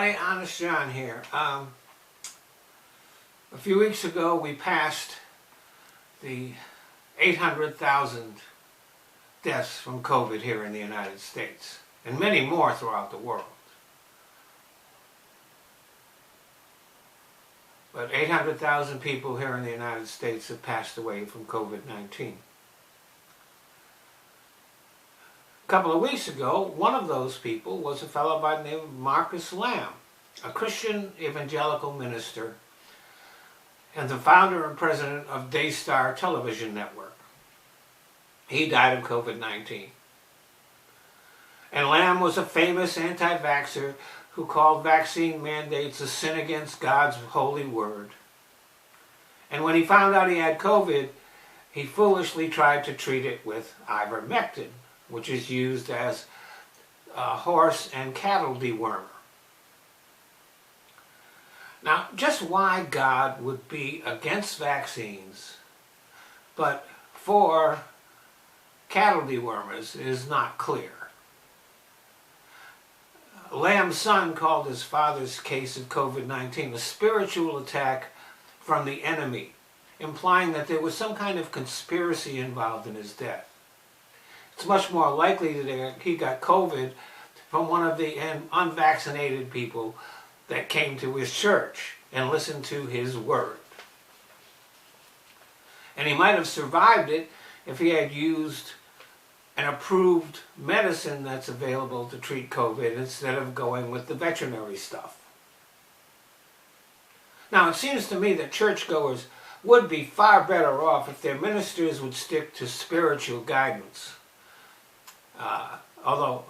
everybody, Honest John here. A few weeks ago we passed the 800,000 deaths from COVID here in the United States, and many more throughout the world. But 800,000 people here in the United States have passed away from COVID-19. A couple of weeks ago, one of those people was a fellow by the name of Marcus Lamb, a Christian evangelical minister and the founder and president of Daystar Television Network. He died of COVID-19. And Lamb was a famous anti-vaxxer who called vaccine mandates a sin against God's holy word. And when he found out he had COVID, he foolishly tried to treat it with ivermectin, which is used as a horse and cattle dewormer. Now, just why God would be against vaccines, but for cattle dewormers is not clear. Lamb's son called his father's case of COVID-19 a spiritual attack from the enemy, implying that there was some kind of conspiracy involved in his death. It's much more likely that he got COVID from one of the unvaccinated people that came to his church and listened to his word. And he might have survived it if he had used an approved medicine that's available to treat COVID instead of going with the veterinary stuff. Now, it seems to me that churchgoers would be far better off if their ministers would stick to spiritual guidance. Although,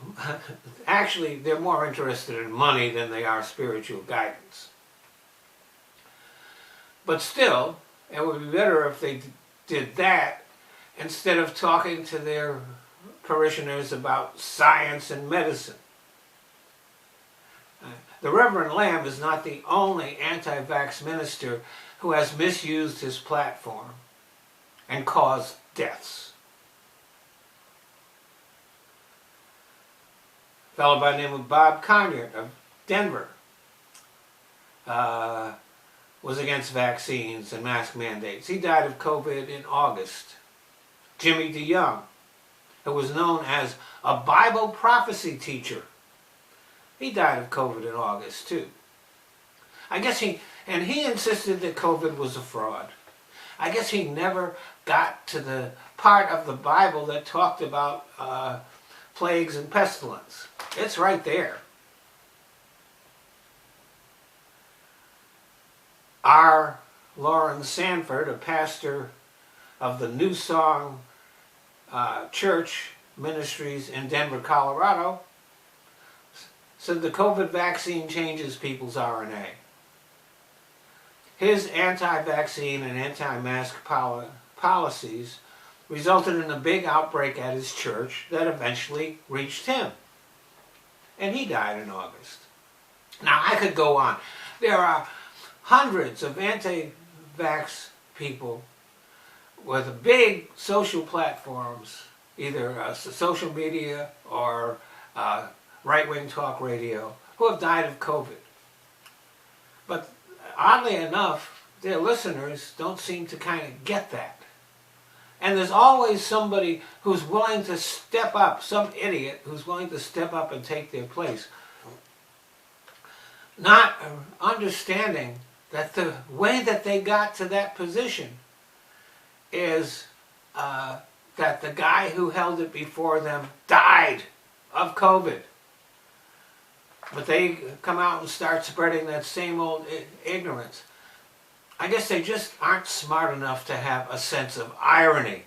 actually, they're more interested in money than they are spiritual guidance. But still, it would be better if they did that instead of talking to their parishioners about science and medicine. The Reverend Lamb is not the only anti-vax minister who has misused his platform and caused deaths. A fellow by the name of Bob Conyer of Denver was against vaccines and mask mandates. He died of COVID in August. Jimmy DeYoung, who was known as a Bible prophecy teacher, he died of COVID in August too. He insisted that COVID was a fraud. I guess he never got to the part of the Bible that talked about plagues and pestilence. It's right there. R. Lawrence Sanford, a pastor of the New Song Church Ministries in Denver, Colorado, said the COVID vaccine changes people's RNA. His anti-vaccine and anti-mask policies resulted in a big outbreak at his church that eventually reached him. And he died in August. Now, I could go on. There are hundreds of anti-vax people with big social platforms, either social media or right-wing talk radio, who have died of COVID. But oddly enough, their listeners don't seem to kind of get that. And there's always somebody who's willing to step up, some idiot who's willing to step up and take their place. Not understanding that the way that they got to that position is that the guy who held it before them died of COVID. But they come out and start spreading that same old ignorance. I guess they just aren't smart enough to have a sense of irony.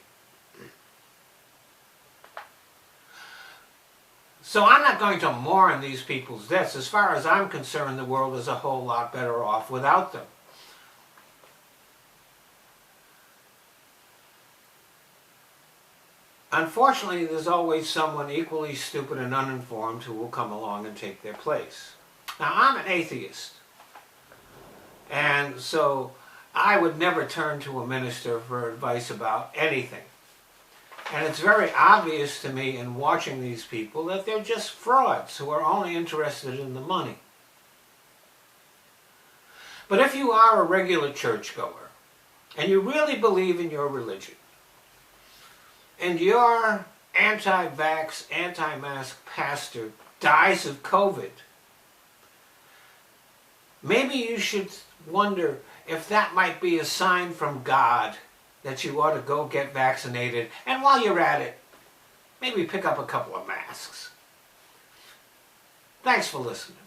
So I'm not going to mourn these people's deaths. As far as I'm concerned, the world is a whole lot better off without them. Unfortunately, there's always someone equally stupid and uninformed who will come along and take their place. Now, I'm an atheist. And so I would never turn to a minister for advice about anything. And it's very obvious to me in watching these people that they're just frauds who are only interested in the money. But if you are a regular churchgoer, and you really believe in your religion, and your anti-vax, anti-mask pastor dies of COVID, maybe you should wonder if that might be a sign from God that you ought to go get vaccinated, and while you're at it, maybe pick up a couple of masks. Thanks for listening.